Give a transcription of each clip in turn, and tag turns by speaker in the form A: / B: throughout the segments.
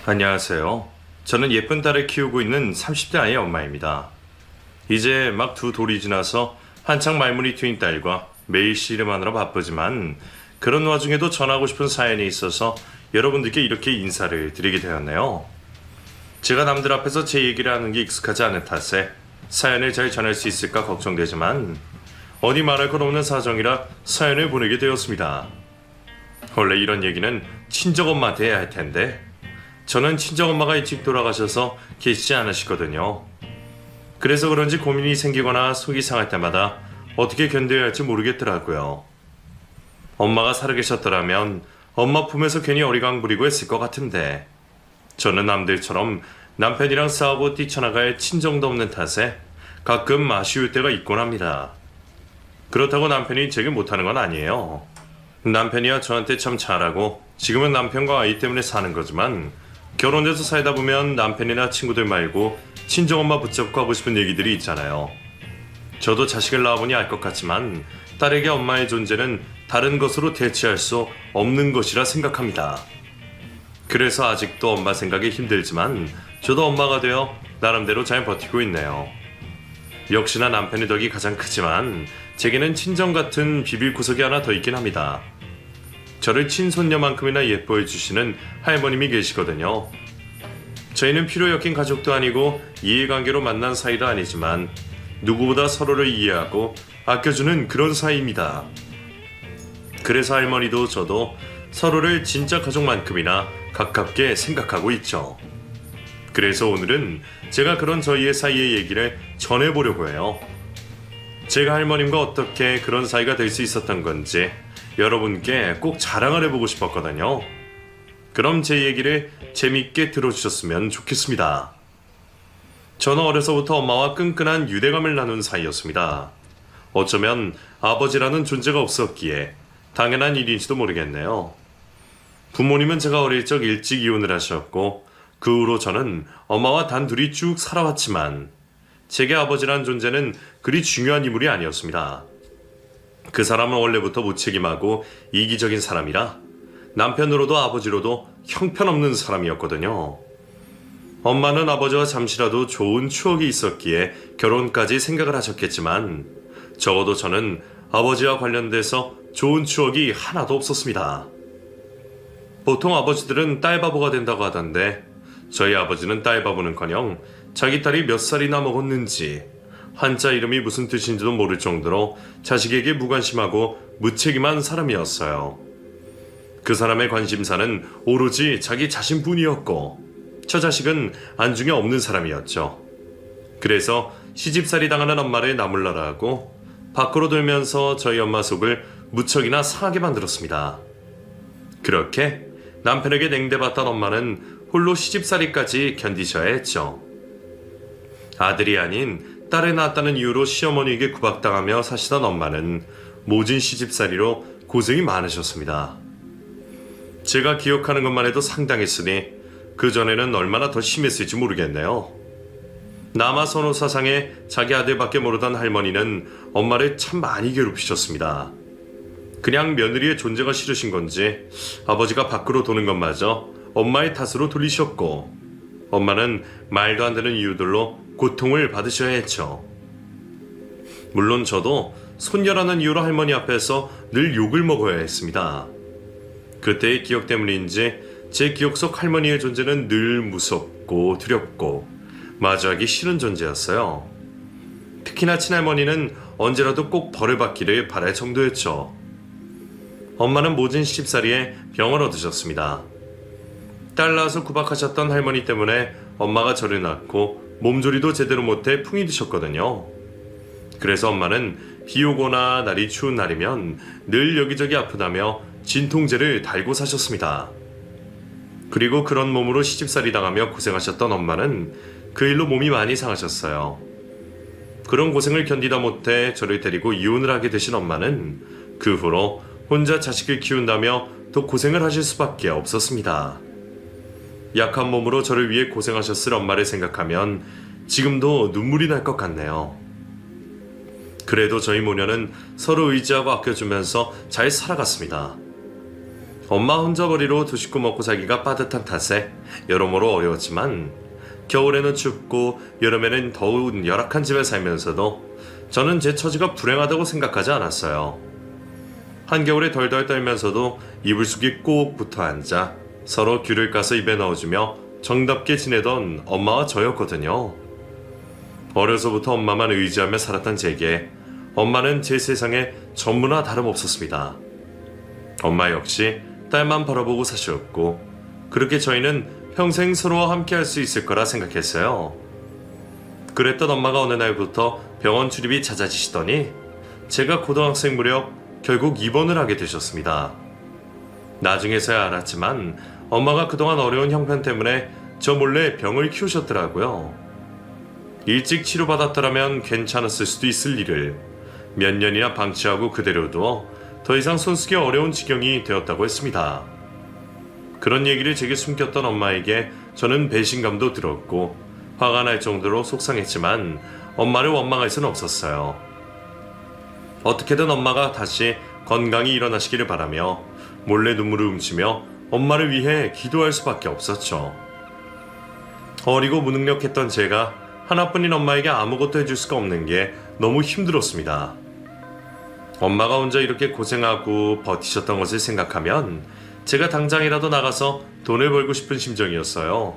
A: 안녕하세요. 저는 예쁜 딸을 키우고 있는 30대 아이의 엄마입니다. 이제 막 두 돌이 지나서 한창 말문이 트인 딸과 매일 씨름하느라 바쁘지만 그런 와중에도 전하고 싶은 사연이 있어서 여러분들께 이렇게 인사를 드리게 되었네요. 제가 남들 앞에서 제 얘기를 하는 게 익숙하지 않은 탓에 사연을 잘 전할 수 있을까 걱정되지만 어디 말할 것 없는 사정이라 사연을 보내게 되었습니다. 원래 이런 얘기는 친정엄마한테 해야 할 텐데 저는 친정엄마가 일찍 돌아가셔서 계시지 않으시거든요. 그래서 그런지 고민이 생기거나 속이 상할 때마다 어떻게 견뎌야 할지 모르겠더라고요. 엄마가 살아계셨더라면 엄마 품에서 괜히 어리광 부리고 했을 것 같은데 저는 남들처럼 남편이랑 싸우고 뛰쳐나갈 친정도 없는 탓에 가끔 아쉬울 때가 있곤 합니다. 그렇다고 남편이 제게 못하는 건 아니에요. 남편이야 저한테 참 잘하고 지금은 남편과 아이 때문에 사는 거지만 결혼해서 살다 보면 남편이나 친구들 말고 친정엄마 붙잡고 하고 싶은 얘기들이 있잖아요. 저도 자식을 낳아보니 알 것 같지만 딸에게 엄마의 존재는 다른 것으로 대체할 수 없는 것이라 생각합니다. 그래서 아직도 엄마 생각이 힘들지만 저도 엄마가 되어 나름대로 잘 버티고 있네요. 역시나 남편의 덕이 가장 크지만 제게는 친정 같은 비빌 구석이 하나 더 있긴 합니다. 저를 친손녀만큼이나 예뻐해 주시는 할머님이 계시거든요. 저희는 필요 엮인 가족도 아니고 이해관계로 만난 사이도 아니지만 누구보다 서로를 이해하고 아껴주는 그런 사이입니다. 그래서 할머니도 저도 서로를 진짜 가족만큼이나 가깝게 생각하고 있죠. 그래서 오늘은 제가 그런 저희의 사이의 얘기를 전해보려고 해요. 제가 할머님과 어떻게 그런 사이가 될 수 있었던 건지 여러분께 꼭 자랑을 해보고 싶었거든요. 그럼 제 얘기를 재밌게 들어주셨으면 좋겠습니다. 저는 어려서부터 엄마와 끈끈한 유대감을 나눈 사이였습니다. 어쩌면 아버지라는 존재가 없었기에 당연한 일인지도 모르겠네요. 부모님은 제가 어릴 적 일찍 이혼을 하셨고 그 후로 저는 엄마와 단둘이 쭉 살아왔지만 제게 아버지란 존재는 그리 중요한 인물이 아니었습니다. 그 사람은 원래부터 무책임하고 이기적인 사람이라 남편으로도 아버지로도 형편없는 사람이었거든요. 엄마는 아버지와 잠시라도 좋은 추억이 있었기에 결혼까지 생각을 하셨겠지만 적어도 저는 아버지와 관련돼서 좋은 추억이 하나도 없었습니다. 보통 아버지들은 딸바보가 된다고 하던데 저희 아버지는 딸바보는커녕 자기 딸이 몇 살이나 먹었는지 한자 이름이 무슨 뜻인지도 모를 정도로 자식에게 무관심하고 무책임한 사람이었어요. 그 사람의 관심사는 오로지 자기 자신뿐이었고 저 자식은 안중에 없는 사람이었죠. 그래서 시집살이 당하는 엄마를 나몰라라 하고 밖으로 돌면서 저희 엄마 속을 무척이나 상하게 만들었습니다. 그렇게 남편에게 냉대받던 엄마는 홀로 시집살이까지 견디셔야 했죠. 아들이 아닌 딸을 낳았다는 이유로 시어머니에게 구박당하며 사시던 엄마는 모진 시집살이로 고생이 많으셨습니다. 제가 기억하는 것만 해도 상당했으니 그전에는 얼마나 더 심했을지 모르겠네요. 남아선호 사상에 자기 아들밖에 모르던 할머니는 엄마를 참 많이 괴롭히셨습니다. 그냥 며느리의 존재가 싫으신 건지 아버지가 밖으로 도는 것마저 엄마의 탓으로 돌리셨고 엄마는 말도 안 되는 이유들로 고통을 받으셔야 했죠. 물론 저도 손녀라는 이유로 할머니 앞에서 늘 욕을 먹어야 했습니다. 그때의 기억 때문인지 제 기억 속 할머니의 존재는 늘 무섭고 두렵고 마주하기 싫은 존재였어요. 특히나 친할머니는 언제라도 꼭 벌을 받기를 바랄 정도였죠. 엄마는 모진 시집살이에 병을 얻으셨습니다. 딸 낳아서 구박하셨던 할머니 때문에 엄마가 저를 낳고 몸조리도 제대로 못해 풍이 드셨거든요. 그래서 엄마는 비 오거나 날이 추운 날이면 늘 여기저기 아프다며 진통제를 달고 사셨습니다. 그리고 그런 몸으로 시집살이 당하며 고생하셨던 엄마는 그 일로 몸이 많이 상하셨어요. 그런 고생을 견디다 못해 저를 데리고 이혼을 하게 되신 엄마는 그 후로 혼자 자식을 키운다며 더 고생을 하실 수밖에 없었습니다. 약한 몸으로 저를 위해 고생하셨을 엄마를 생각하면 지금도 눈물이 날 것 같네요. 그래도 저희 모녀는 서로 의지하고 아껴주면서 잘 살아갔습니다. 엄마 혼자거리로 두 식구 먹고 살기가 빠듯한 탓에 여러모로 어려웠지만 겨울에는 춥고 여름에는 더운 열악한 집에 살면서도 저는 제 처지가 불행하다고 생각하지 않았어요. 한겨울에 덜덜 떨면서도 이불 속에 꼭 붙어 앉아 서로 귤을 까서 입에 넣어주며 정답게 지내던 엄마와 저였거든요. 어려서부터 엄마만 의지하며 살았던 제게 엄마는 제 세상에 전부나 다름없었습니다. 엄마 역시 딸만 바라보고 사셨고 그렇게 저희는 평생 서로와 함께 할 수 있을 거라 생각했어요. 그랬던 엄마가 어느 날부터 병원 출입이 잦아지시더니 제가 고등학생 무렵 결국 입원을 하게 되셨습니다. 나중에서야 알았지만 엄마가 그동안 어려운 형편 때문에 저 몰래 병을 키우셨더라고요. 일찍 치료받았더라면 괜찮았을 수도 있을 일을 몇 년이나 방치하고 그대로 두어 더 이상 손쓰기 어려운 지경이 되었다고 했습니다. 그런 얘기를 제게 숨겼던 엄마에게 저는 배신감도 들었고 화가 날 정도로 속상했지만 엄마를 원망할 수는 없었어요. 어떻게든 엄마가 다시 건강히 일어나시기를 바라며 몰래 눈물을 훔치며 엄마를 위해 기도할 수밖에 없었죠. 어리고 무능력했던 제가 하나뿐인 엄마에게 아무것도 해줄 수가 없는 게 너무 힘들었습니다. 엄마가 혼자 이렇게 고생하고 버티셨던 것을 생각하면 제가 당장이라도 나가서 돈을 벌고 싶은 심정이었어요.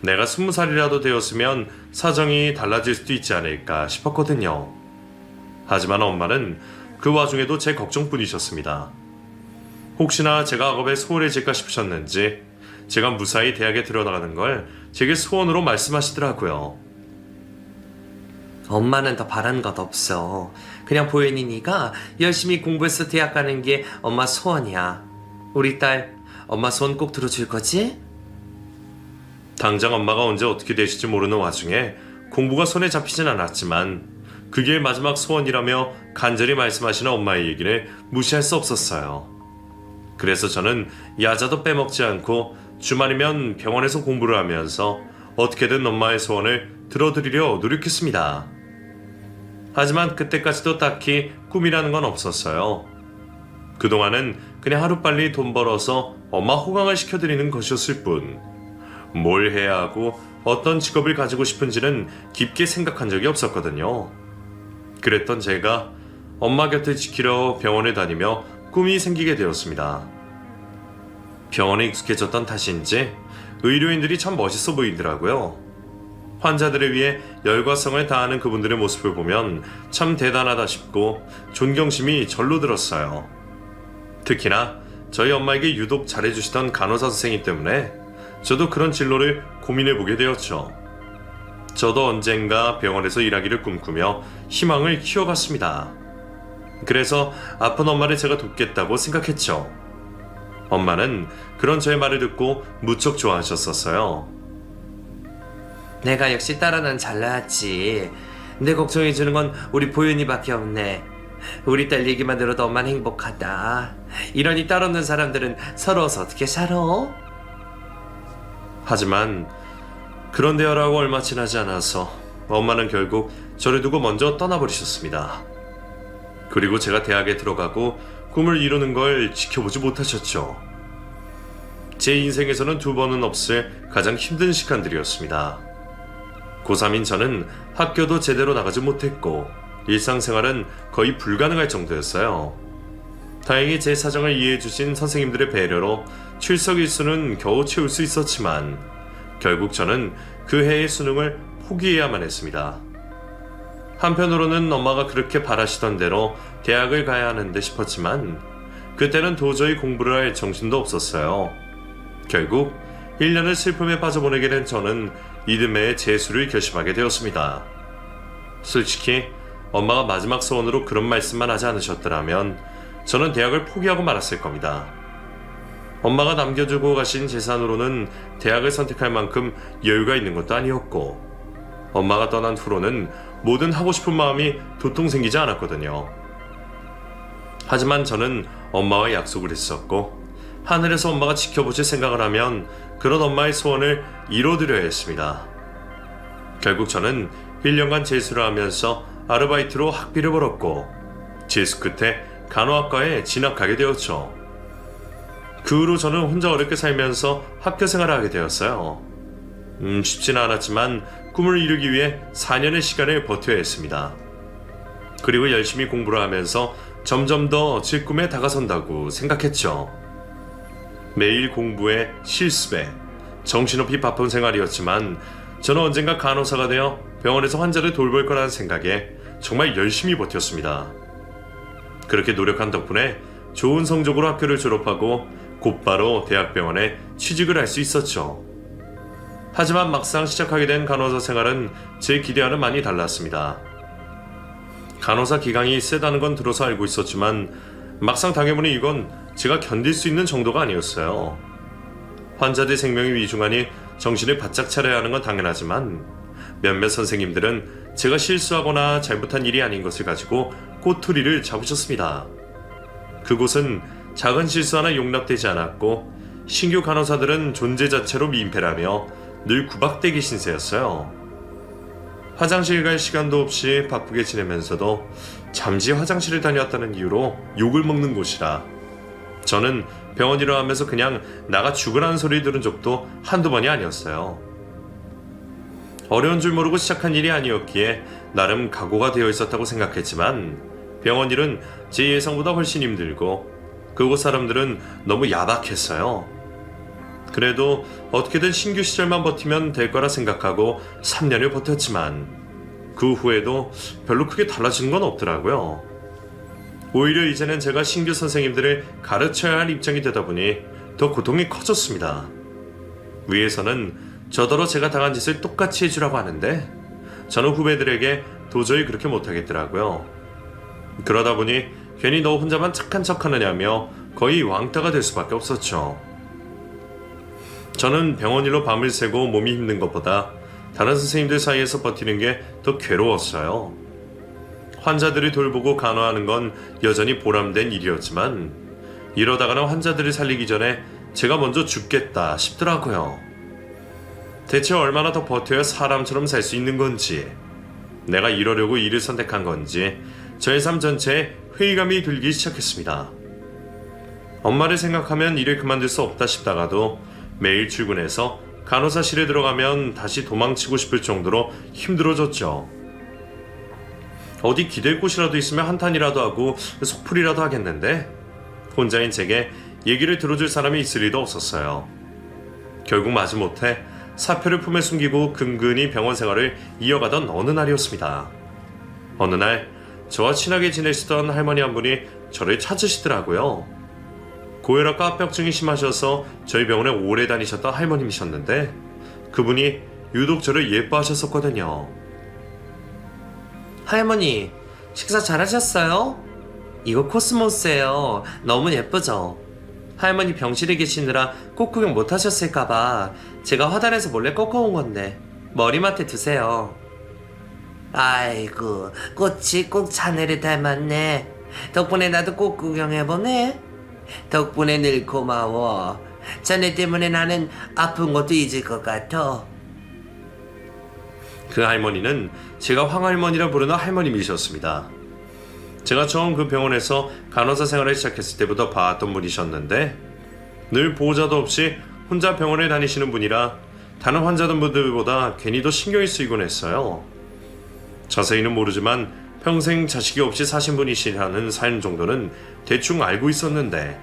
A: 내가 20살이라도 되었으면 사정이 달라질 수도 있지 않을까 싶었거든요. 하지만 엄마는 그 와중에도 제 걱정뿐이셨습니다. 혹시나 제가 학업에 소홀해질까 싶으셨는지 제가 무사히 대학에 들어가는 걸 제게 소원으로 말씀하시더라고요.
B: 엄마는 더 바라는 것 없어. 그냥 보현이 네가 열심히 공부해서 대학 가는 게 엄마 소원이야. 우리 딸 엄마 소원 꼭 들어줄 거지?
A: 당장 엄마가 언제 어떻게 되실지 모르는 와중에 공부가 손에 잡히진 않았지만 그게 마지막 소원이라며 간절히 말씀하시는 엄마의 얘기를 무시할 수 없었어요. 그래서 저는 야자도 빼먹지 않고 주말이면 병원에서 공부를 하면서 어떻게든 엄마의 소원을 들어드리려 노력했습니다. 하지만 그때까지도 딱히 꿈이라는 건 없었어요. 그동안은 그냥 하루빨리 돈 벌어서 엄마 호강을 시켜드리는 것이었을 뿐 뭘 해야 하고 어떤 직업을 가지고 싶은지는 깊게 생각한 적이 없었거든요. 그랬던 제가 엄마 곁을 지키려 병원을 다니며 꿈이 생기게 되었습니다. 병원에 익숙해졌던 탓인지 의료인들이 참 멋있어 보이더라고요. 환자들을 위해 열과 성을 다하는 그분들의 모습을 보면 참 대단하다 싶고 존경심이 절로 들었어요. 특히나 저희 엄마에게 유독 잘해주시던 간호사 선생님 때문에 저도 그런 진로를 고민해보게 되었죠. 저도 언젠가 병원에서 일하기를 꿈꾸며 희망을 키워갔습니다. 그래서 아픈 엄마를 제가 돕겠다고 생각했죠. 엄마는 그런 저의 말을 듣고 무척 좋아하셨었어요.
B: 내가 역시 딸 하나는 잘나왔지. 내 걱정해주는 건 우리 보현이밖에 없네. 우리 딸 얘기만 들어도 엄마는 행복하다. 이러니 딸 없는 사람들은 서러워서 어떻게 살아?
A: 하지만 그런 대화라고 얼마 지나지 않아서 엄마는 결국 저를 두고 먼저 떠나버리셨습니다. 그리고 제가 대학에 들어가고 꿈을 이루는 걸 지켜보지 못하셨죠. 제 인생에서는 두 번은 없을 가장 힘든 시간들이었습니다. 고3인 저는 학교도 제대로 나가지 못했고 일상생활은 거의 불가능할 정도였어요. 다행히 제 사정을 이해해주신 선생님들의 배려로 출석 일수는 겨우 채울 수 있었지만 결국 저는 그 해의 수능을 포기해야만 했습니다. 한편으로는 엄마가 그렇게 바라시던 대로 대학을 가야 하는데 싶었지만 그때는 도저히 공부를 할 정신도 없었어요. 결국 1년을 슬픔에 빠져보내게 된 저는 이듬해에 재수를 결심하게 되었습니다. 솔직히 엄마가 마지막 소원으로 그런 말씀만 하지 않으셨더라면 저는 대학을 포기하고 말았을 겁니다. 엄마가 남겨주고 가신 재산으로는 대학을 선택할 만큼 여유가 있는 것도 아니었고 엄마가 떠난 후로는 뭐든 하고 싶은 마음이 도통 생기지 않았거든요. 하지만 저는 엄마와 약속을 했었고 하늘에서 엄마가 지켜보실 생각을 하면 그런 엄마의 소원을 이뤄드려야 했습니다. 결국 저는 1년간 재수를 하면서 아르바이트로 학비를 벌었고 재수 끝에 간호학과에 진학하게 되었죠. 그 후로 저는 혼자 어렵게 살면서 학교 생활을 하게 되었어요. 쉽지는 않았지만 꿈을 이루기 위해 4년의 시간을 버텨야 했습니다. 그리고 열심히 공부를 하면서 점점 더 제 꿈에 다가선다고 생각했죠. 매일 공부에 실습에 정신없이 바쁜 생활이었지만 저는 언젠가 간호사가 되어 병원에서 환자를 돌볼 거라는 생각에 정말 열심히 버텼습니다. 그렇게 노력한 덕분에 좋은 성적으로 학교를 졸업하고 곧바로 대학병원에 취직을 할 수 있었죠. 하지만 막상 시작하게 된 간호사 생활은 제 기대와는 많이 달랐습니다. 간호사 기강이 세다는 건 들어서 알고 있었지만 막상 당해보니 이건 제가 견딜 수 있는 정도가 아니었어요. 환자들 생명이 위중하니 정신을 바짝 차려야 하는 건 당연하지만 몇몇 선생님들은 제가 실수하거나 잘못한 일이 아닌 것을 가지고 꼬투리를 잡으셨습니다. 그곳은 작은 실수 하나 용납되지 않았고 신규 간호사들은 존재 자체로 민폐라며 늘 구박대기 신세였어요. 화장실 갈 시간도 없이 바쁘게 지내면서도 잠시 화장실을 다녀왔다는 이유로 욕을 먹는 곳이라 저는 병원 일을 하면서 그냥 나가 죽으라는 소리 들은 적도 한두 번이 아니었어요. 어려운 줄 모르고 시작한 일이 아니었기에 나름 각오가 되어 있었다고 생각했지만 병원 일은 제 예상보다 훨씬 힘들고 그곳 사람들은 너무 야박했어요. 그래도 어떻게든 신규 시절만 버티면 될 거라 생각하고 3년을 버텼지만 그 후에도 별로 크게 달라지는 건 없더라고요. 오히려 이제는 제가 신규 선생님들을 가르쳐야 할 입장이 되다 보니 더 고통이 커졌습니다. 위에서는 저더러 제가 당한 짓을 똑같이 해주라고 하는데 저는 후배들에게 도저히 그렇게 못하겠더라고요. 그러다 보니 괜히 너 혼자만 착한 척하느냐며 거의 왕따가 될 수밖에 없었죠. 저는 병원 일로 밤을 새고 몸이 힘든 것보다 다른 선생님들 사이에서 버티는 게 더 괴로웠어요. 환자들을 돌보고 간호하는 건 여전히 보람된 일이었지만 이러다가는 환자들을 살리기 전에 제가 먼저 죽겠다 싶더라고요. 대체 얼마나 더 버텨야 사람처럼 살 수 있는 건지, 내가 이러려고 일을 선택한 건지 저의 삶 전체에 회의감이 들기 시작했습니다. 엄마를 생각하면 일을 그만둘 수 없다 싶다가도 매일 출근해서 간호사실에 들어가면 다시 도망치고 싶을 정도로 힘들어졌죠. 어디 기댈 곳이라도 있으면 한탄이라도 하고 속풀이라도 하겠는데 혼자인 제게 얘기를 들어줄 사람이 있을 리도 없었어요. 결국 마지못해 사표를 품에 숨기고 근근히 병원 생활을 이어가던 어느 날이었습니다. 어느 날 저와 친하게 지내시던 할머니 한 분이 저를 찾으시더라고요. 고혈압과 합병증이 심하셔서 저희 병원에 오래 다니셨던 할머님이셨는데 그분이 유독 저를 예뻐하셨었거든요.
B: 할머니, 식사 잘하셨어요? 이거 코스모스예요. 너무 예쁘죠? 할머니 병실에 계시느라 꽃 구경 못 하셨을까봐 제가 화단에서 몰래 꺾어온 건데 머리맡에 두세요. 아이고, 꽃이 꼭 자네를 닮았네. 덕분에 나도 꽃 구경해보네. 덕분에 늘 고마워. 자네 때문에 나는 아픈 것도 잊을 것 같아.
A: 그 할머니는 제가 황할머니라 부르는 할머님이셨습니다. 제가 처음 그 병원에서 간호사 생활을 시작했을 때부터 봐왔던 분이셨는데 늘 보호자도 없이 혼자 병원에 다니시는 분이라 다른 환자분들보다 괜히 더 신경이 쓰이곤 했어요. 자세히는 모르지만 평생 자식이 없이 사신 분이시라는 삶 정도는 대충 알고 있었는데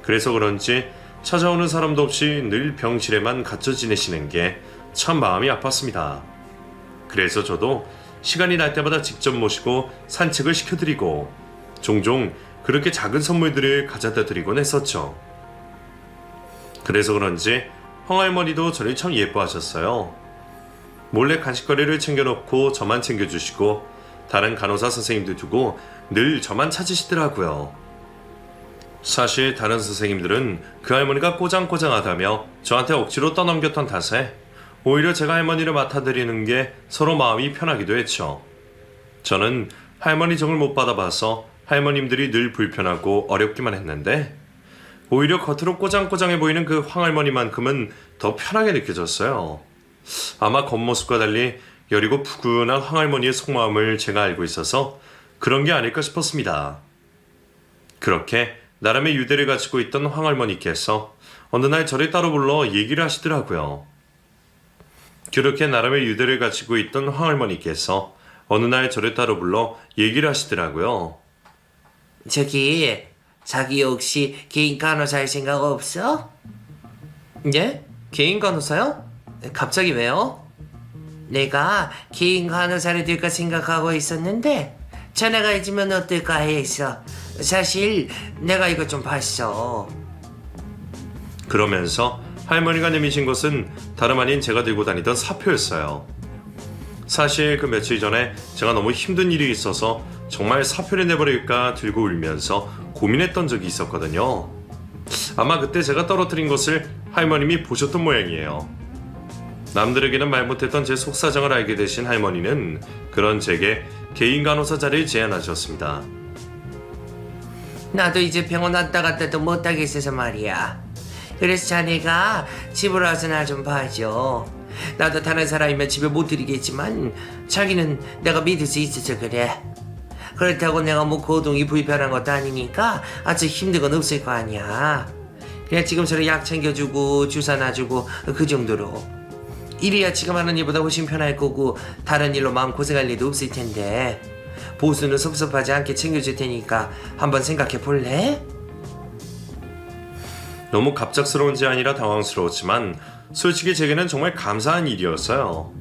A: 그래서 그런지 찾아오는 사람도 없이 늘 병실에만 갇혀 지내시는 게 참 마음이 아팠습니다. 그래서 저도 시간이 날 때마다 직접 모시고 산책을 시켜드리고 종종 그렇게 작은 선물들을 가져다 드리곤 했었죠. 그래서 그런지 황할머니도 저를 참 예뻐하셨어요. 몰래 간식거리를 챙겨놓고 저만 챙겨주시고 다른 간호사 선생님들 두고 늘 저만 찾으시더라고요. 사실 다른 선생님들은 그 할머니가 꼬장꼬장하다며 저한테 억지로 떠넘겼던 탓에 오히려 제가 할머니를 맡아드리는 게 서로 마음이 편하기도 했죠. 저는 할머니 정을 못 받아봐서 할머님들이 늘 불편하고 어렵기만 했는데 오히려 겉으로 꼬장꼬장해 보이는 그 황할머니만큼은 더 편하게 느껴졌어요. 아마 겉모습과 달리 여리고 푸근한 황할머니의 속마음을 제가 알고 있어서 그런 게 아닐까 싶었습니다. 그렇게 나름의 유대를 가지고 있던 황할머니께서 어느 날 저를 따로 불러 얘기를 하시더라고요. 그렇게 나름의 유대를 가지고 있던 황할머니께서 어느 날 저를 따로 불러 얘기를 하시더라고요.
B: 저기, 자기 혹시 개인 간호사 할 생각 없어? 예? 개인 간호사요? 갑자기 왜요? 내가 개인 간호사를 될까 생각하고 있었는데 전화가 있으면 어떨까 해서. 사실 내가 이거 좀 봤어.
A: 그러면서 할머니가 내미신 것은 다름 아닌 제가 들고 다니던 사표였어요. 사실 그 며칠 전에 제가 너무 힘든 일이 있어서 정말 사표를 내버릴까 들고 울면서 고민했던 적이 있었거든요. 아마 그때 제가 떨어뜨린 것을 할머님이 보셨던 모양이에요. 남들에게는 말 못했던 제 속사정을 알게 되신 할머니는 그런 제게 개인 간호사 자리를 제안하셨습니다.
B: 나도 이제 병원 왔다 갔다도 못하겠어서 말이야. 그래서 자네가 집으로 와서 나 좀 봐줘. 나도 다른 사람이면 집에 못 들이겠지만 자기는 내가 믿을 수 있어서 그래. 그렇다고 내가 뭐 고동이 불편한 것도 아니니까 아주 힘든 건 없을 거 아니야. 그냥 지금처럼 약 챙겨주고 주사 놔주고 그 정도로. 일이야 지금 하는 일보다 훨씬 편할 거고 다른 일로 마음 고생할 일도 없을 텐데 보수는 섭섭하지 않게 챙겨줄 테니까 한번 생각해 볼래?
A: 너무 갑작스러운 제안이라 당황스러웠지만 솔직히 제게는 정말 감사한 일이었어요.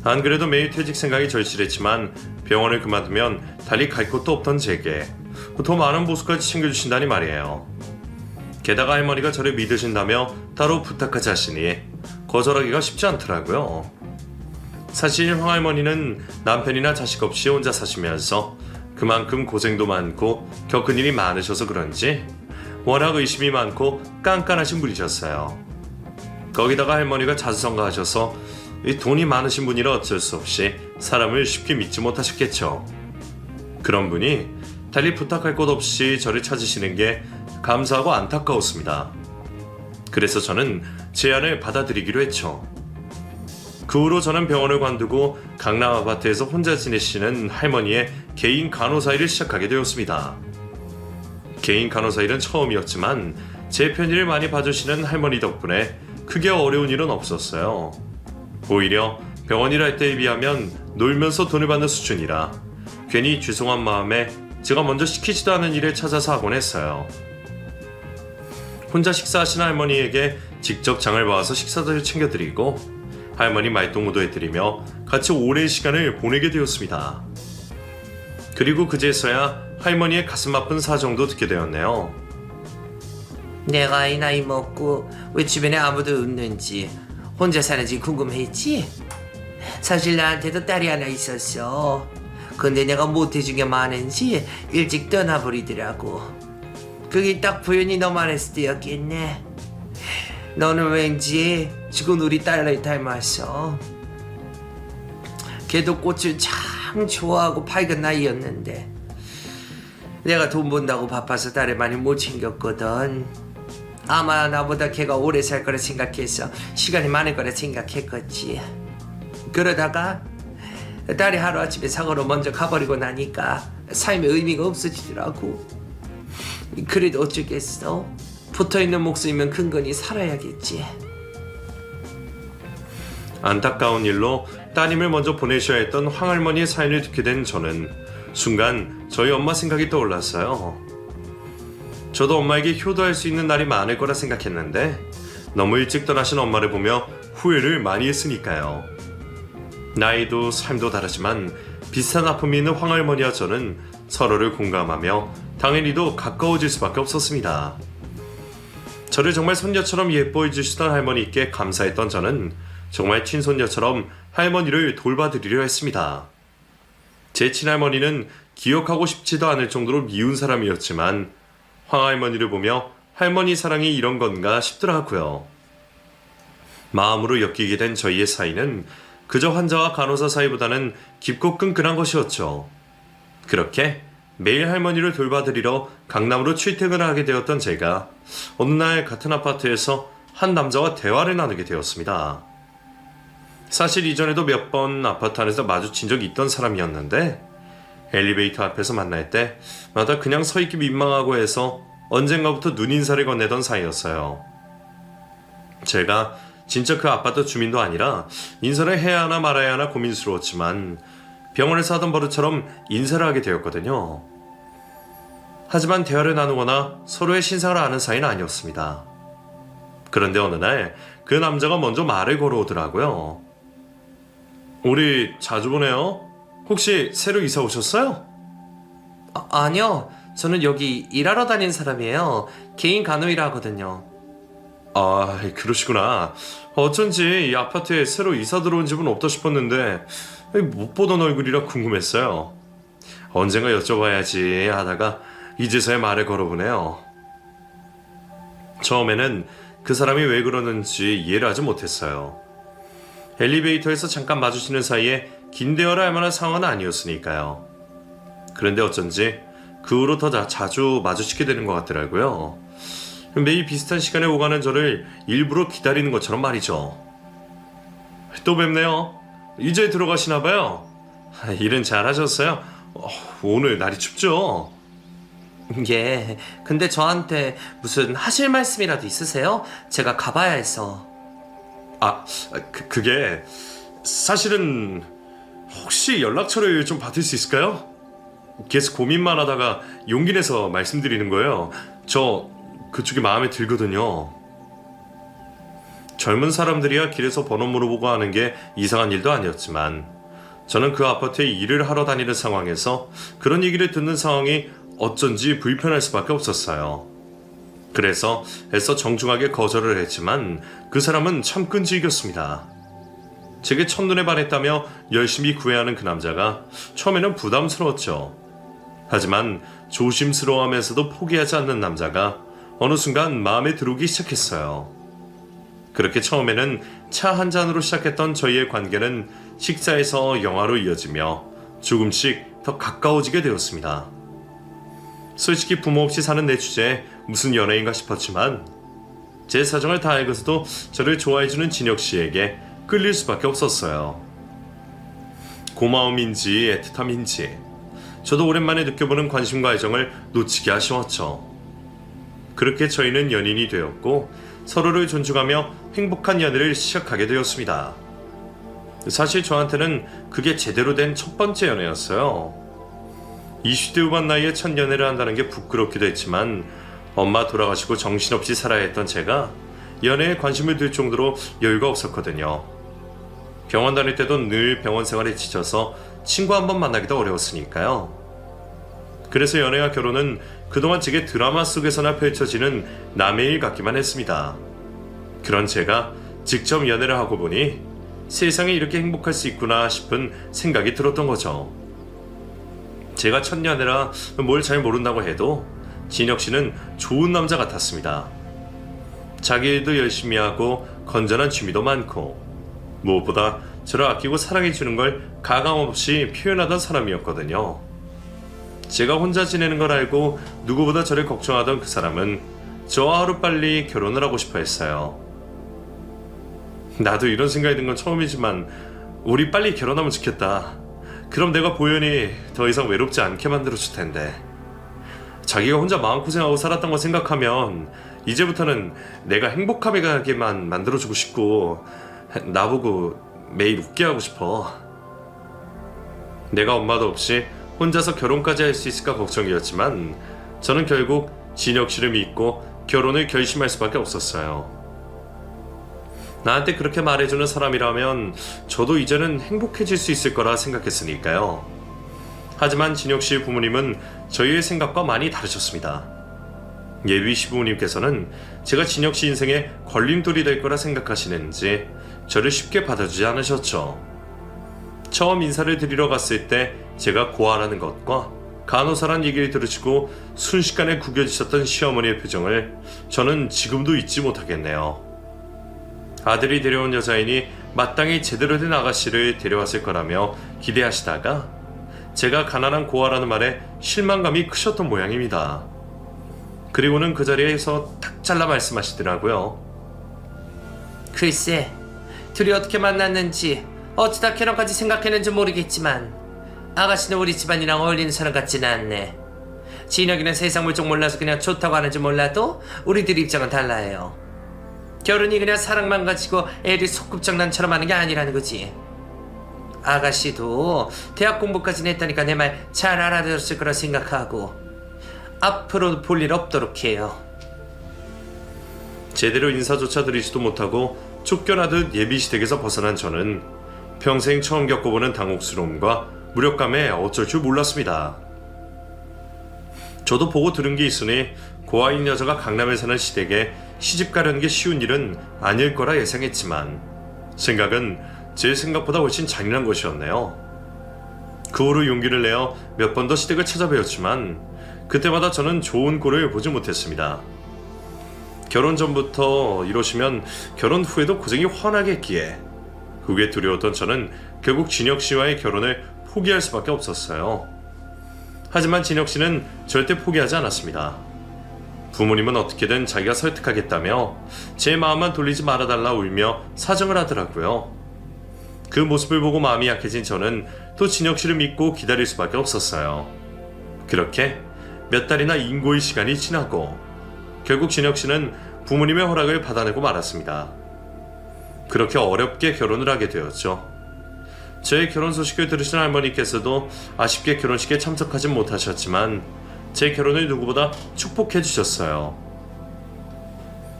A: 안 그래도 매일 퇴직 생각이 절실했지만 병원을 그만두면 달리 갈 곳도 없던 제게 더 많은 보수까지 챙겨주신다니 말이에요. 게다가 할머니가 저를 믿으신다며 따로 부탁하지 하시니 거절하기가 쉽지 않더라고요. 사실 황할머니는 남편이나 자식 없이 혼자 사시면서 그만큼 고생도 많고 겪은 일이 많으셔서 그런지 워낙 의심이 많고 깐깐하신 분이셨어요. 거기다가 할머니가 자수성가하셔서 이 돈이 많으신 분이라 어쩔 수 없이 사람을 쉽게 믿지 못하셨겠죠. 그런 분이 달리 부탁할 곳 없이 저를 찾으시는 게 감사하고 안타까웠습니다. 그래서 저는 제안을 받아들이기로 했죠. 그 후로 저는 병원을 관두고 강남 아파트에서 혼자 지내시는 할머니의 개인 간호사 일을 시작하게 되었습니다. 개인 간호사 일은 처음이었지만 제 편의를 많이 봐주시는 할머니 덕분에 크게 어려운 일은 없었어요. 오히려 병원 일할 때에 비하면 놀면서 돈을 받는 수준이라 괜히 죄송한 마음에 제가 먼저 시키지도 않은 일을 찾아서 하곤 했어요. 혼자 식사하시는 할머니에게 직접 장을 봐와서 식사도 챙겨드리고 할머니 말동무도 해드리며 같이 오랜 시간을 보내게 되었습니다. 그리고 그제서야 할머니의 가슴 아픈 사정도 듣게 되었네요.
B: 내가 이 나이 먹고 왜 주변에 아무도 없는지 혼자 사는지 궁금했지? 사실 나한테도 딸이 하나 있었어. 근데 내가 못해준 게 많은지 일찍 떠나버리더라고. 그게 딱 부연이 너만 했을 때였겠네. 너는 왠지 죽은 우리 딸을 닮았어. 걔도 꽃을 참 좋아하고 밝은 나이였는데 내가 돈 번다고 바빠서 딸을 많이 못 챙겼거든. 아마 나보다 걔가 오래 살 거라 생각해서 시간이 많을 거라 생각했겠지. 그러다가 딸이 하루아침에 사고로 먼저 가버리고 나니까 삶의 의미가 없어지더라고. 그래도 어쩌겠어. 붙어있는 목숨이면 근근히 살아야겠지.
A: 안타까운 일로 따님을 먼저 보내셔야 했던 황할머니의 사연을 듣게 된 저는 순간 저희 엄마 생각이 떠올랐어요. 저도 엄마에게 효도할 수 있는 날이 많을 거라 생각했는데 너무 일찍 떠나신 엄마를 보며 후회를 많이 했으니까요. 나이도 삶도 다르지만 비슷한 아픔이 있는 황할머니와 저는 서로를 공감하며 당연히도 가까워질 수밖에 없었습니다. 저를 정말 손녀처럼 예뻐해 주시던 할머니께 감사했던 저는 정말 친손녀처럼 할머니를 돌봐드리려 했습니다. 제 친할머니는 기억하고 싶지도 않을 정도로 미운 사람이었지만 황할머니를 보며 할머니 사랑이 이런 건가 싶더라고요. 마음으로 엮이게 된 저희의 사이는 그저 환자와 간호사 사이보다는 깊고 끈끈한 것이었죠. 그렇게 매일 할머니를 돌봐드리러 강남으로 출퇴근을 하게 되었던 제가 어느 날 같은 아파트에서 한 남자와 대화를 나누게 되었습니다. 사실 이전에도 몇 번 아파트 안에서 마주친 적이 있던 사람이었는데 엘리베이터 앞에서 만날 때마다 그냥 서 있기 민망하고 해서 언젠가부터 눈인사를 건네던 사이였어요. 제가 진짜 그 아파트 주민도 아니라 인사를 해야 하나 말아야 하나 고민스러웠지만 병원에서 하던 버릇처럼 인사를 하게 되었거든요. 하지만 대화를 나누거나 서로의 신상을 아는 사이는 아니었습니다. 그런데 어느 날 그 남자가 먼저 말을 걸어오더라고요. 우리 자주 보네요. 혹시 새로 이사 오셨어요?
B: 아니요. 저는 여기 일하러 다니는 사람이에요. 개인 간호일 하거든요.
A: 아, 그러시구나. 어쩐지 이 아파트에 새로 이사 들어온 집은 없다 싶었는데 못 보던 얼굴이라 궁금했어요. 언젠가 여쭤봐야지 하다가 이제서야 말을 걸어보네요. 처음에는 그 사람이 왜 그러는지 이해를 하지 못했어요. 엘리베이터에서 잠깐 마주치는 사이에 긴 대화를 할 만한 상황은 아니었으니까요. 그런데 어쩐지 그 후로 더 자주 마주치게 되는 것 같더라고요. 매일 비슷한 시간에 오가는 저를 일부러 기다리는 것처럼 말이죠. 또 뵙네요. 이제 들어가시나봐요. 일은 잘하셨어요? 오늘 날이 춥죠?
B: 예. 근데 저한테 무슨 하실 말씀이라도 있으세요? 제가 가봐야 해서.
A: 그게 사실은 혹시 연락처를 좀 받을 수 있을까요? 계속 고민만 하다가 용기 내서 말씀드리는 거예요. 저 그쪽이 마음에 들거든요. 젊은 사람들이야 길에서 번호 물어보고 하는 게 이상한 일도 아니었지만 저는 그 아파트에 일을 하러 다니는 상황에서 그런 얘기를 듣는 상황이 어쩐지 불편할 수밖에 없었어요. 그래서 애써 정중하게 거절을 했지만 그 사람은 참 끈질겼습니다. 제게 첫눈에 반했다며 열심히 구애하는 그 남자가 처음에는 부담스러웠죠. 하지만 조심스러워하면서도 포기하지 않는 남자가 어느 순간 마음에 들어오기 시작했어요. 그렇게 처음에는 차 한 잔으로 시작했던 저희의 관계는 식사에서 영화로 이어지며 조금씩 더 가까워지게 되었습니다. 솔직히 부모 없이 사는 내 주제에 무슨 연애인가 싶었지만 제 사정을 다 알고서도 저를 좋아해주는 진혁 씨에게 끌릴 수밖에 없었어요. 고마움인지 애틋함인지 저도 오랜만에 느껴보는 관심과 애정을 놓치기 아쉬웠죠. 그렇게 저희는 연인이 되었고 서로를 존중하며 행복한 연애를 시작하게 되었습니다. 사실 저한테는 그게 제대로 된 첫 번째 연애였어요. 20대 후반 나이에 첫 연애를 한다는 게 부끄럽기도 했지만 엄마 돌아가시고 정신없이 살아야 했던 제가 연애에 관심을 들 정도로 여유가 없었거든요. 병원 다닐 때도 늘 병원 생활에 지쳐서 친구 한 번 만나기도 어려웠으니까요. 그래서 연애와 결혼은 그동안 제게 드라마 속에서나 펼쳐지는 남의 일 같기만 했습니다. 그런 제가 직접 연애를 하고 보니 세상에 이렇게 행복할 수 있구나 싶은 생각이 들었던 거죠. 제가 첫 연애라 뭘 잘 모른다고 해도 진혁 씨는 좋은 남자 같았습니다. 자기 일도 열심히 하고 건전한 취미도 많고 무엇보다 저를 아끼고 사랑해주는 걸 가감없이 표현하던 사람이었거든요. 제가 혼자 지내는 걸 알고 누구보다 저를 걱정하던 그 사람은 저와 하루빨리 결혼을 하고 싶어 했어요. 나도 이런 생각이 든 건 처음이지만 우리 빨리 결혼하면 좋겠다. 그럼 내가 보현이 더 이상 외롭지 않게 만들어줄 텐데. 자기가 혼자 마음고생하고 살았던 거 생각하면 이제부터는 내가 행복하게만 만들어주고 싶고 나보고 매일 웃게 하고 싶어. 내가 엄마도 없이 혼자서 결혼까지 할 수 있을까 걱정이었지만 저는 결국 진혁 씨를 믿고 결혼을 결심할 수밖에 없었어요. 나한테 그렇게 말해주는 사람이라면 저도 이제는 행복해질 수 있을 거라 생각했으니까요. 하지만 진혁 씨의 부모님은 저희의 생각과 많이 다르셨습니다. 예비 시부모님께서는 제가 진혁 씨 인생에 걸림돌이 될 거라 생각하시는지 저를 쉽게 받아주지 않으셨죠. 처음 인사를 드리러 갔을 때 제가 고아라는 것과 간호사란 얘기를 들으시고 순식간에 구겨지셨던 시어머니의 표정을 저는 지금도 잊지 못하겠네요. 아들이 데려온 여자이니 마땅히 제대로 된 아가씨를 데려왔을 거라며 기대하시다가 제가 가난한 고아라는 말에 실망감이 크셨던 모양입니다. 그리고는 그 자리에서 탁 잘라 말씀하시더라고요.
B: 글쎄, 둘이 어떻게 만났는지 어쩌다 결혼까지 생각했는지 모르겠지만 아가씨는 우리 집안이랑 어울리는 사람 같지는 않네. 진혁이는 세상 물정 몰라서 그냥 좋다고 하는지 몰라도 우리들 입장은 달라요. 결혼이 그냥 사랑만 가지고 애들 소꿉장난처럼 하는 게 아니라는 거지. 아가씨도 대학 공부까지는 했다니까 내 말 잘 알아들었을 거라 생각하고 앞으로 볼 일 없도록 해요.
A: 제대로 인사조차 드리지도 못하고 쫓겨나듯 예비시댁에서 벗어난 저는 평생 처음 겪어보는 당혹스러움과 무력감에 어쩔 줄 몰랐습니다. 저도 보고 들은 게 있으니 고아인 여자가 강남에 사는 시댁에 시집 가려는 게 쉬운 일은 아닐 거라 예상했지만 생각은 제 생각보다 훨씬 잔인한 것이었네요. 그 후로 용기를 내어 몇 번 더 시댁을 찾아뵈었지만 그때마다 저는 좋은 꼴을 보지 못했습니다. 결혼 전부터 이러시면 결혼 후에도 고생이 훤하겠기에 그게 두려웠던 저는 결국 진혁 씨와의 결혼을 포기할 수밖에 없었어요. 하지만 진혁 씨는 절대 포기하지 않았습니다. 부모님은 어떻게든 자기가 설득하겠다며 제 마음만 돌리지 말아달라 울며 사정을 하더라고요. 그 모습을 보고 마음이 약해진 저는 또 진혁 씨를 믿고 기다릴 수밖에 없었어요. 그렇게 몇 달이나 인고의 시간이 지나고 결국 진혁 씨는 부모님의 허락을 받아내고 말았습니다. 그렇게 어렵게 결혼을 하게 되었죠. 저의 결혼 소식을 들으신 할머니께서도 아쉽게 결혼식에 참석하진 못하셨지만 제 결혼을 누구보다 축복해 주셨어요.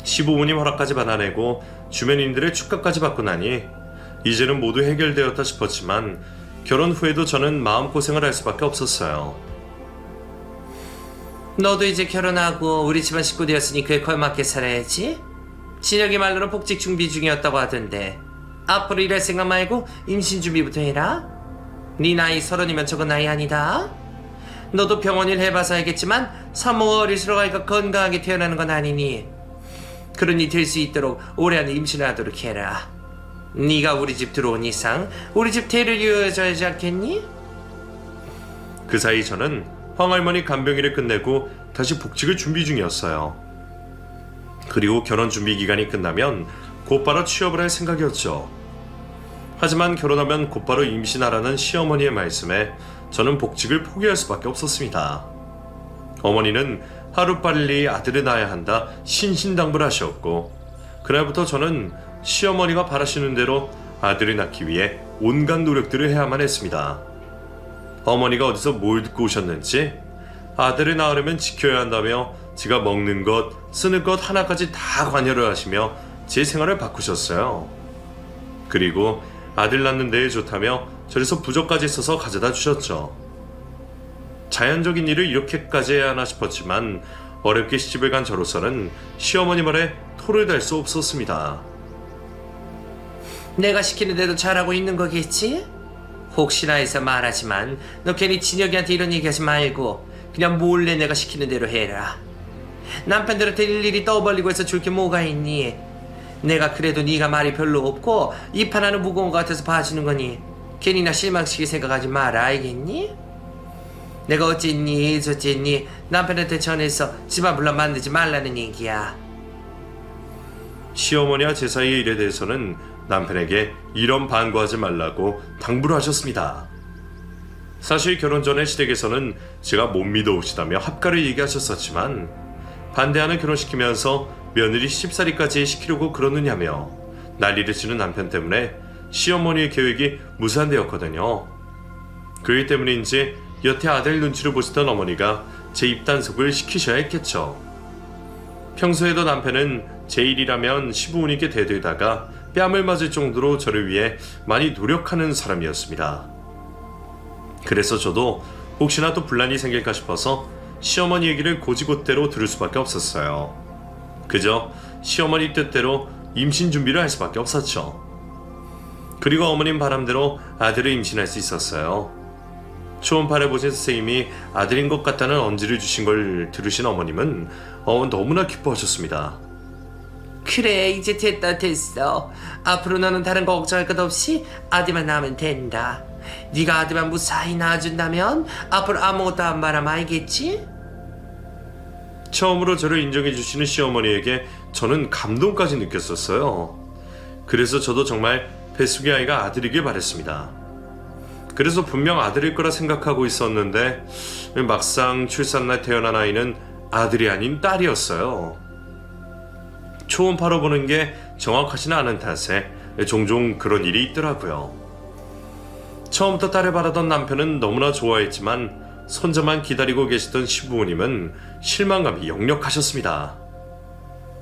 A: 시부모님 허락까지 받아내고 주변인들의 축하까지 받고 나니 이제는 모두 해결되었다 싶었지만 결혼 후에도 저는 마음고생을 할 수밖에 없었어요.
B: 너도 이제 결혼하고 우리 집안 식구 되었으니 그에 걸맞게 살아야지. 진혁이 말로는 복직 준비 중이었다고 하던데 앞으로 일할 생각 말고 임신 준비부터 해라. 네 나이 30이면 적은 나이 아니다. 너도 병원 일 해봐서 알겠지만 산모가 어릴수록 아이가 건강하게 태어나는 건 아니니 그러니 될 수 있도록 올해 안에 임신을 하도록 해라. 네가 우리 집 들어온 이상 우리 집 대를 이어져야 하지 않겠니?
A: 그 사이 저는 황할머니 간병일을 끝내고 다시 복직을 준비 중이었어요. 그리고 결혼 준비 기간이 끝나면 곧바로 취업을 할 생각이었죠. 하지만 결혼하면 곧바로 임신하라는 시어머니의 말씀에 저는 복직을 포기할 수밖에 없었습니다. 어머니는 하루빨리 아들을 낳아야 한다 신신당부를 하셨고 그날부터 저는 시어머니가 바라시는 대로 아들을 낳기 위해 온갖 노력들을 해야만 했습니다. 어머니가 어디서 뭘 듣고 오셨는지 아들을 낳으려면 지켜야 한다며 제가 먹는 것, 쓰는 것 하나까지 다 관여를 하시며 제 생활을 바꾸셨어요. 그리고 아들 낳는 데에 좋다며 절에서 부적까지 써서 가져다 주셨죠. 자연적인 일을 이렇게까지 해야 하나 싶었지만 어렵게 시집을 간 저로서는 시어머니 말에 토를 달 수 없었습니다.
B: 내가 시키는 대로 잘하고 있는 거겠지? 혹시나 해서 말하지만 너 괜히 진혁이한테 이런 얘기하지 말고 그냥 몰래 내가 시키는 대로 해라. 남편들한테 일일이 떠벌리고 해서 줄 게 뭐가 있니? 내가 그래도 네가 말이 별로 없고 입 하나는 무거운 것 같아서 봐주는 거니 괜히 나 실망시키게 생각하지 마라, 알겠니? 내가 어쨌니 저쨌니 남편한테 전해서 집안 분란 만들지 말라는 얘기야.
A: 시어머니와 제 사이의 일에 대해서는 남편에게 이런 반구하지 말라고 당부를 하셨습니다. 사실 결혼 전에 시댁에서는 제가 못 믿어오시다며 합가를 얘기하셨었지만 반대하는 결혼시키면서 며느리 시집살이까지 시키려고 그러느냐며 난리를 치는 남편 때문에 시어머니의 계획이 무산되었거든요. 그일 때문인지 여태 아들 눈치를 보시던 어머니가 제 입단속을 시키셔야 했겠죠. 평소에도 남편은 제 일이라면 시부모님께 대들다가 뺨을 맞을 정도로 저를 위해 많이 노력하는 사람이었습니다. 그래서 저도 혹시나 또 분란이 생길까 싶어서 시어머니 얘기를 곧이곧대로 들을 수밖에 없었어요. 그저 시어머니 뜻대로 임신 준비를 할 수밖에 없었죠. 그리고 어머님 바람대로 아들을 임신할 수 있었어요. 초음파를 보신 선생님이 아들인 것 같다는 언지를 주신 걸 들으신 어머님은 너무나 기뻐하셨습니다.
B: 그래, 이제 됐어. 앞으로 너는 다른 거 걱정할 것 없이 아들만 낳으면 된다. 네가 아들만 무사히 낳아준다면 앞으로 아무것도 안 바람 알겠지?
A: 처음으로 저를 인정해 주시는 시어머니에게 저는 감동까지 느꼈었어요. 그래서 저도 정말 뱃속의 아이가 아들이길 바랬습니다. 그래서 분명 아들일 거라 생각하고 있었는데 막상 출산날 태어난 아이는 아들이 아닌 딸이었어요. 초음파로 보는 게 정확하지는 않은 탓에 종종 그런 일이 있더라고요. 처음부터 딸을 바라던 남편은 너무나 좋아했지만 손자만 기다리고 계시던 시부모님은 실망감이 역력하셨습니다.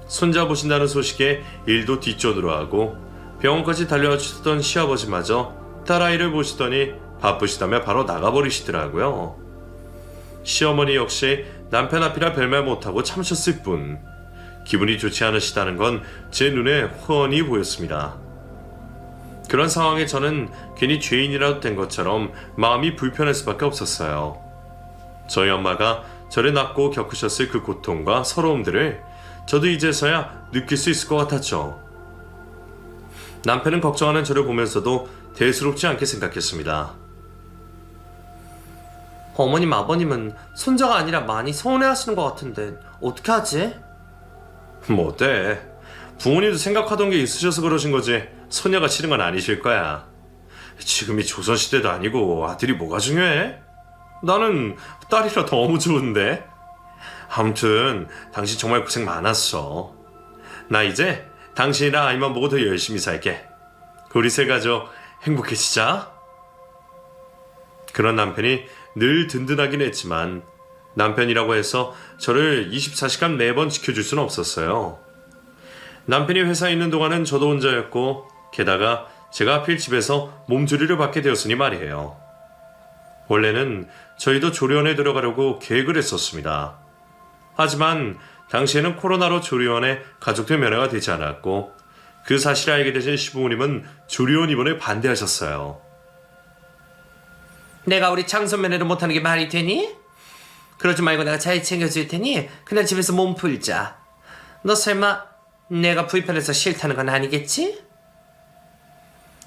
A: 손자 보신다는 소식에 일도 뒷전으로 하고 병원까지 달려와 주셨던 시아버지마저 딸아이를 보시더니 바쁘시다며 바로 나가버리시더라고요. 시어머니 역시 남편 앞이라 별말 못하고 참으셨을 뿐 기분이 좋지 않으시다는 건 제 눈에 훤히 보였습니다. 그런 상황에 저는 괜히 죄인이라도 된 것처럼 마음이 불편할 수밖에 없었어요. 저희 엄마가 저를 낳고 겪으셨을 그 고통과 서러움들을 저도 이제서야 느낄 수 있을 것 같았죠. 남편은 걱정하는 저를 보면서도 대수롭지 않게 생각했습니다.
B: 어머님, 아버님은 손자가 아니라 많이 서운해하시는 것 같은데 어떻게 하지?
A: 뭐 어때? 부모님도 생각하던 게 있으셔서 그러신 거지 소녀가 싫은 건 아니실 거야. 지금이 조선시대도 아니고 아들이 뭐가 중요해? 나는 딸이라 너무 좋은데. 아무튼 당신 정말 고생 많았어. 나 이제 당신이랑 아이만 보고 더 열심히 살게. 우리 세 가족 행복해지자. 그런 남편이 늘 든든하긴 했지만 남편이라고 해서 저를 24시간 매번 지켜줄 수는 없었어요. 남편이 회사에 있는 동안은 저도 혼자였고 게다가 제가 하필 집에서 몸조리를 받게 되었으니 말이에요. 원래는 저희도 조리원에 들어가려고 계획을 했었습니다. 하지만 당시에는 코로나로 조리원에 가족들 면회가 되지 않았고 그 사실을 알게 되신 시부모님은 조리원 입원에 반대하셨어요.
B: 내가 우리 장손 면회를 못하는 게 말이 되니? 그러지 말고 내가 잘 챙겨줄 테니 그냥 집에서 몸 풀자. 너 설마 내가 불편해서 싫다는 건 아니겠지?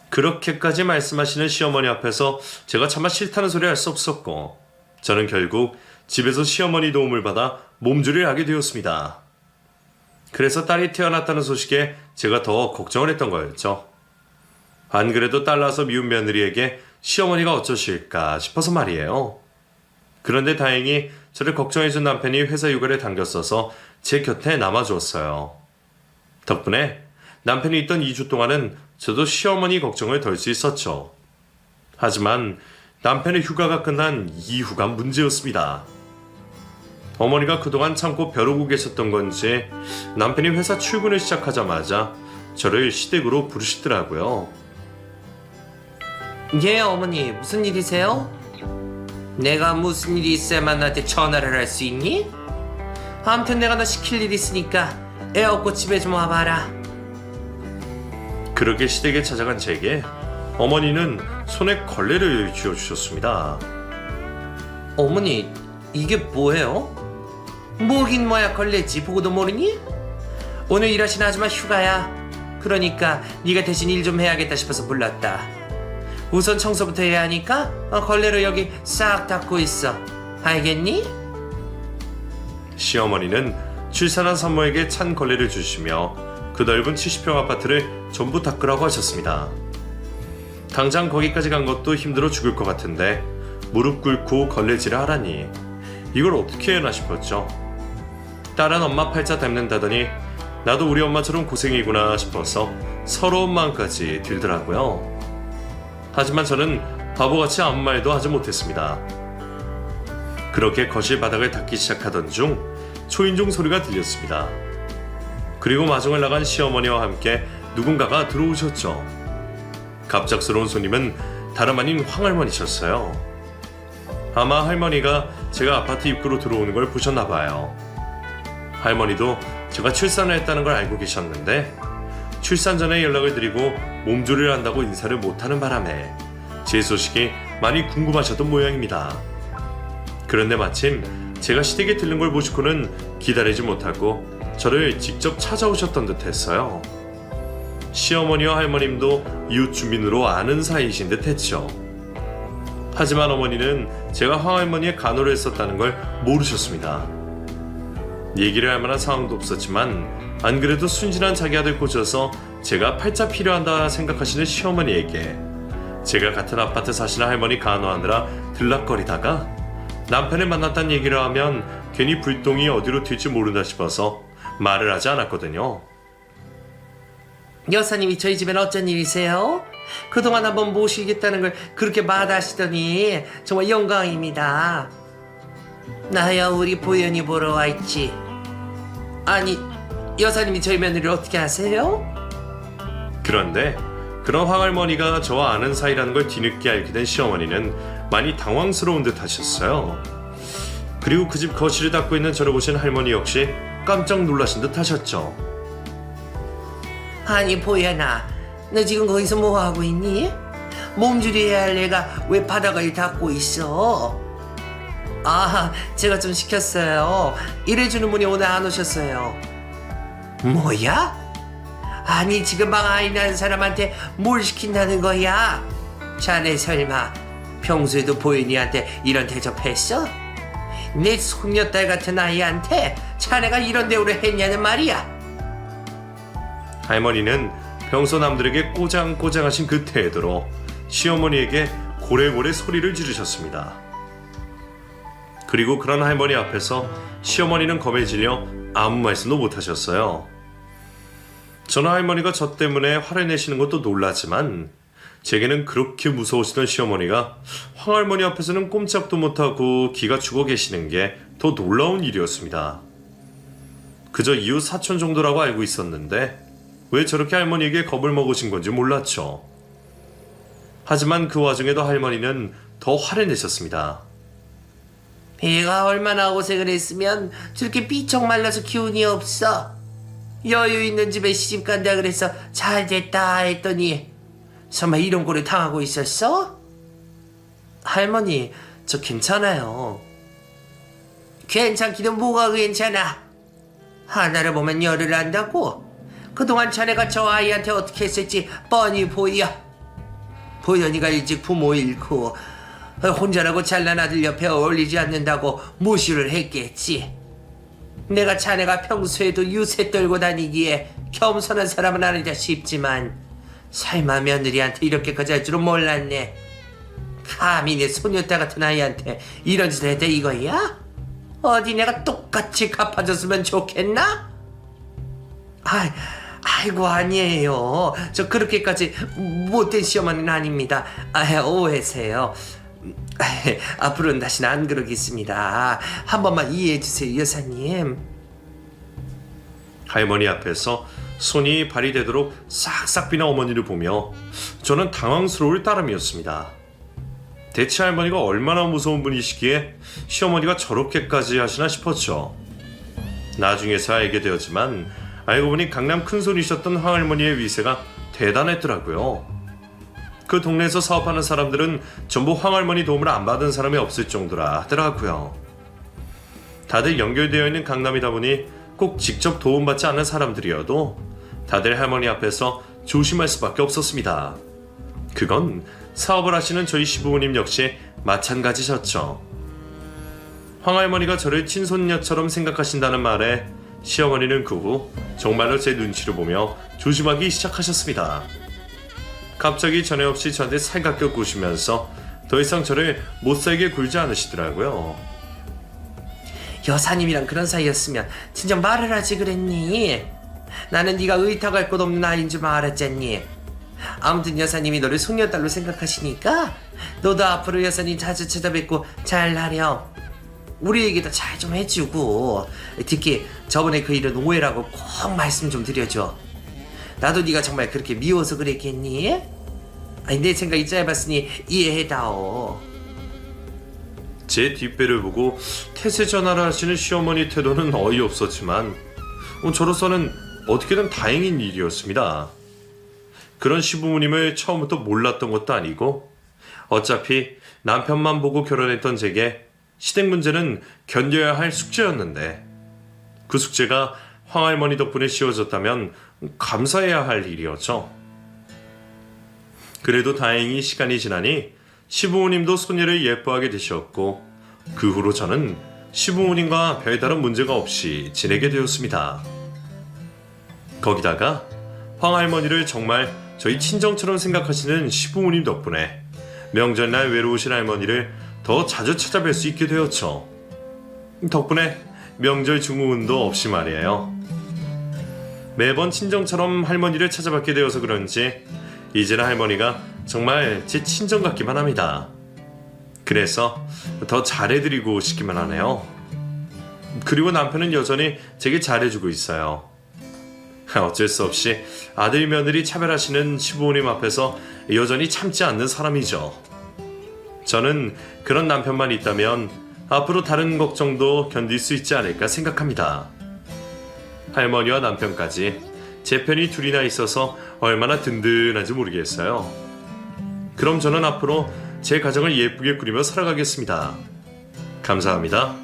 A: 그렇게까지 말씀하시는 시어머니 앞에서 제가 차마 싫다는 소리 할 수 없었고 저는 결국 집에서 시어머니 도움을 받아 몸조리를 하게 되었습니다. 그래서 딸이 태어났다는 소식에 제가 더 걱정을 했던 거였죠. 안 그래도 딸 낳아서 미운 며느리에게 시어머니가 어쩌실까 싶어서 말이에요. 그런데 다행히 저를 걱정해준 남편이 회사 휴가를 당겼어서 제 곁에 남아주었어요. 덕분에 남편이 있던 2주 동안은 저도 시어머니 걱정을 덜 수 있었죠. 하지만 남편의 휴가가 끝난 이후가 문제였습니다. 어머니가 그동안 참고 벼르고 계셨던 건지 남편이 회사 출근을 시작하자마자 저를 시댁으로 부르시더라고요.
B: 예, 어머니, 무슨 일이세요? 내가 무슨 일이 있어야만 나한테 전화를 할 수 있니? 아무튼 내가 너 시킬 일 있으니까 애 업고 집에 좀 와봐라.
A: 그렇게 시댁에 찾아간 제게 어머니는 손에 걸레를 쥐어주셨습니다.
B: 어머니, 이게 뭐예요? 뭐긴 뭐야, 걸레지. 보고도 모르니? 오늘 일하신 아줌마 휴가야. 그러니까 네가 대신 일 좀 해야겠다 싶어서 불렀다. 우선 청소부터 해야 하니까 걸레로 여기 싹 닦고 있어. 알겠니?
A: 시어머니는 출산한 산모에게 찬 걸레를 주시며 그 넓은 70평 아파트를 전부 닦으라고 하셨습니다. 당장 거기까지 간 것도 힘들어 죽을 것 같은데 무릎 꿇고 걸레질을 하라니 이걸 어떻게 해나 싶었죠. 딸은 엄마 팔자 닮는다더니 나도 우리 엄마처럼 고생이구나 싶어서 서러운 마음까지 들더라고요. 하지만 저는 바보같이 아무 말도 하지 못했습니다. 그렇게 거실 바닥을 닦기 시작하던 중 초인종 소리가 들렸습니다. 그리고 마중을 나간 시어머니와 함께 누군가가 들어오셨죠. 갑작스러운 손님은 다름 아닌 황할머니셨어요. 아마 할머니가 제가 아파트 입구로 들어오는 걸 보셨나 봐요. 할머니도 제가 출산을 했다는 걸 알고 계셨는데 출산 전에 연락을 드리고 몸조리를 한다고 인사를 못하는 바람에 제 소식이 많이 궁금하셨던 모양입니다. 그런데 마침 제가 시댁에 들른 걸 보시고는 기다리지 못하고 저를 직접 찾아오셨던 듯 했어요. 시어머니와 할머님도 이웃 주민으로 아는 사이이신 듯 했죠. 하지만 어머니는 제가 황할머니의 간호를 했었다는 걸 모르셨습니다. 얘기를 할 만한 상황도 없었지만 안 그래도 순진한 자기 아들 꽂아서 제가 팔자 필요한다 생각하시는 시어머니에게 제가 같은 아파트 사시는 할머니 간호하느라 들락거리다가 남편을 만났다는 얘기를 하면 괜히 불똥이 어디로 튈지 모른다 싶어서 말을 하지 않았거든요.
B: 여사님이 저희 집엔 어쩐 일이세요? 그동안 한번 모시겠다는 걸 그렇게 마다하시더니 정말 영광입니다. 나야 우리 보현이 보러 왔지. 아니, 여사님이 저희 며느리를 어떻게 아세요?
A: 그런데 그런 황할머니가 저와 아는 사이라는 걸 뒤늦게 알게 된 시어머니는 많이 당황스러운 듯 하셨어요. 그리고 그 집 거실을 닦고 있는 저를 보신 할머니 역시 깜짝 놀라신 듯 하셨죠.
B: 아니 보현아, 너 지금 거기서 뭐 하고 있니? 몸조리해야 할 애가 왜 바닥을 닦고 있어? 아, 제가 좀 시켰어요. 일해주는 분이 오늘 안 오셨어요. 뭐야? 아니 지금 막 아이 낳은 사람한테 뭘 시킨다는 거야? 자네 설마 평소에도 보현이한테 이런 대접했어? 내 손녀딸 같은 아이한테 자네가 이런 대우를 했냐는 말이야.
A: 할머니는 평소 남들에게 꼬장꼬장하신 그 태도로 시어머니에게 고래고래 소리를 지르셨습니다. 그리고 그런 할머니 앞에서 시어머니는 겁에 질려 아무 말씀도 못하셨어요. 저는 할머니가 저 때문에 화를 내시는 것도 놀라지만 제게는 그렇게 무서우시던 시어머니가 황할머니 앞에서는 꼼짝도 못하고 기가 죽어 계시는 게 더 놀라운 일이었습니다. 그저 이웃 사촌 정도라고 알고 있었는데 왜 저렇게 할머니에게 겁을 먹으신 건지 몰랐죠. 하지만 그 와중에도 할머니는 더 화를 내셨습니다.
B: 얘가 얼마나 고생을 했으면 저렇게 삐쩍 말라서 기운이 없어. 여유 있는 집에 시집 간다 그래서 잘 됐다 했더니 설마 이런 꼴을 당하고 있었어? 할머니, 저 괜찮아요. 괜찮기는 뭐가 괜찮아. 하나를 보면 열을 안다고. 그동안 자네가 저 아이한테 어떻게 했을지 뻔히 보여. 보현이가 일찍 부모 잃고 혼자라고 잘난 아들 옆에 어울리지 않는다고 무시를 했겠지. 내가 자네가 평소에도 유세 떨고 다니기에 겸손한 사람은 아니다 싶지만 설마 며느리한테 이렇게까지 할 줄은 몰랐네. 감히 내 손녀딸 같은 아이한테 이런 짓을 했대 이거야? 어디 내가 똑같이 갚아줬으면 좋겠나? 아이고 아니에요. 저 그렇게까지 못된 시어머니는 아닙니다. 오해세요. 앞으로는 다시는 안 그러겠습니다. 한 번만 이해해주세요 여사님.
A: 할머니 앞에서 손이 발이 되도록 싹싹 비는 어머니를 보며 저는 당황스러울 따름이었습니다. 대체 할머니가 얼마나 무서운 분이시기에 시어머니가 저렇게까지 하시나 싶었죠. 나중에서 알게 되었지만 알고 보니 강남 큰손이셨던 황할머니의 위세가 대단했더라고요. 그 동네에서 사업하는 사람들은 전부 황할머니 도움을 안 받은 사람이 없을 정도라 하더라고요. 다들 연결되어 있는 강남이다 보니 꼭 직접 도움받지 않은 사람들이어도 다들 할머니 앞에서 조심할 수밖에 없었습니다. 그건 사업을 하시는 저희 시부모님 역시 마찬가지셨죠. 황할머니가 저를 친손녀처럼 생각하신다는 말에 시어머니는 그 후 정말로 제 눈치를 보며 조심하기 시작하셨습니다. 갑자기 전에 없이 저한테 살갑게 구시면서 더 이상 저를 못살게 굴지 않으시더라고요.
B: 여사님이랑 그런 사이였으면 진작 말을 하지 그랬니? 나는 네가 의탁할 곳 없는 아이인 줄 알았잖니. 아무튼 여사님이 너를 손녀딸로 생각하시니까 너도 앞으로 여사님 자주 찾아뵙고 잘하렴. 우리 얘기도 잘 좀 해주고 특히 저번에 그 일은 오해라고 꼭 말씀 좀 드려줘. 나도 네가 정말 그렇게 미워서 그랬겠니? 아니 내 생각이 짧았으니 이해해다오.
A: 제 뒷배를 보고 태세 전화를 하시는 시어머니 태도는 어이없었지만 저로서는 어떻게든 다행인 일이었습니다. 그런 시부모님을 처음부터 몰랐던 것도 아니고 어차피 남편만 보고 결혼했던 제게 시댁 문제는 견뎌야 할 숙제였는데 그 숙제가 황할머니 덕분에 씌워졌다면 감사해야 할 일이었죠. 그래도 다행히 시간이 지나니 시부모님도 손녀를 예뻐하게 되셨고 그 후로 저는 시부모님과 별다른 문제가 없이 지내게 되었습니다. 거기다가 황할머니를 정말 저희 친정처럼 생각하시는 시부모님 덕분에 명절날 외로우신 할머니를 더 자주 찾아뵐 수 있게 되었죠. 덕분에 명절 증후군도 없이 말이에요. 매번 친정처럼 할머니를 찾아뵙게 되어서 그런지 이제는 할머니가 정말 제 친정 같기만 합니다. 그래서 더 잘해드리고 싶기만 하네요. 그리고 남편은 여전히 제게 잘해주고 있어요. 어쩔 수 없이 아들 며느리 차별하시는 시부모님 앞에서 여전히 참지 않는 사람이죠. 저는 그런 남편만 있다면 앞으로 다른 걱정도 견딜 수 있지 않을까 생각합니다. 할머니와 남편까지 제 편이 둘이나 있어서 얼마나 든든한지 모르겠어요. 그럼 저는 앞으로 제 가정을 예쁘게 꾸리며 살아가겠습니다. 감사합니다.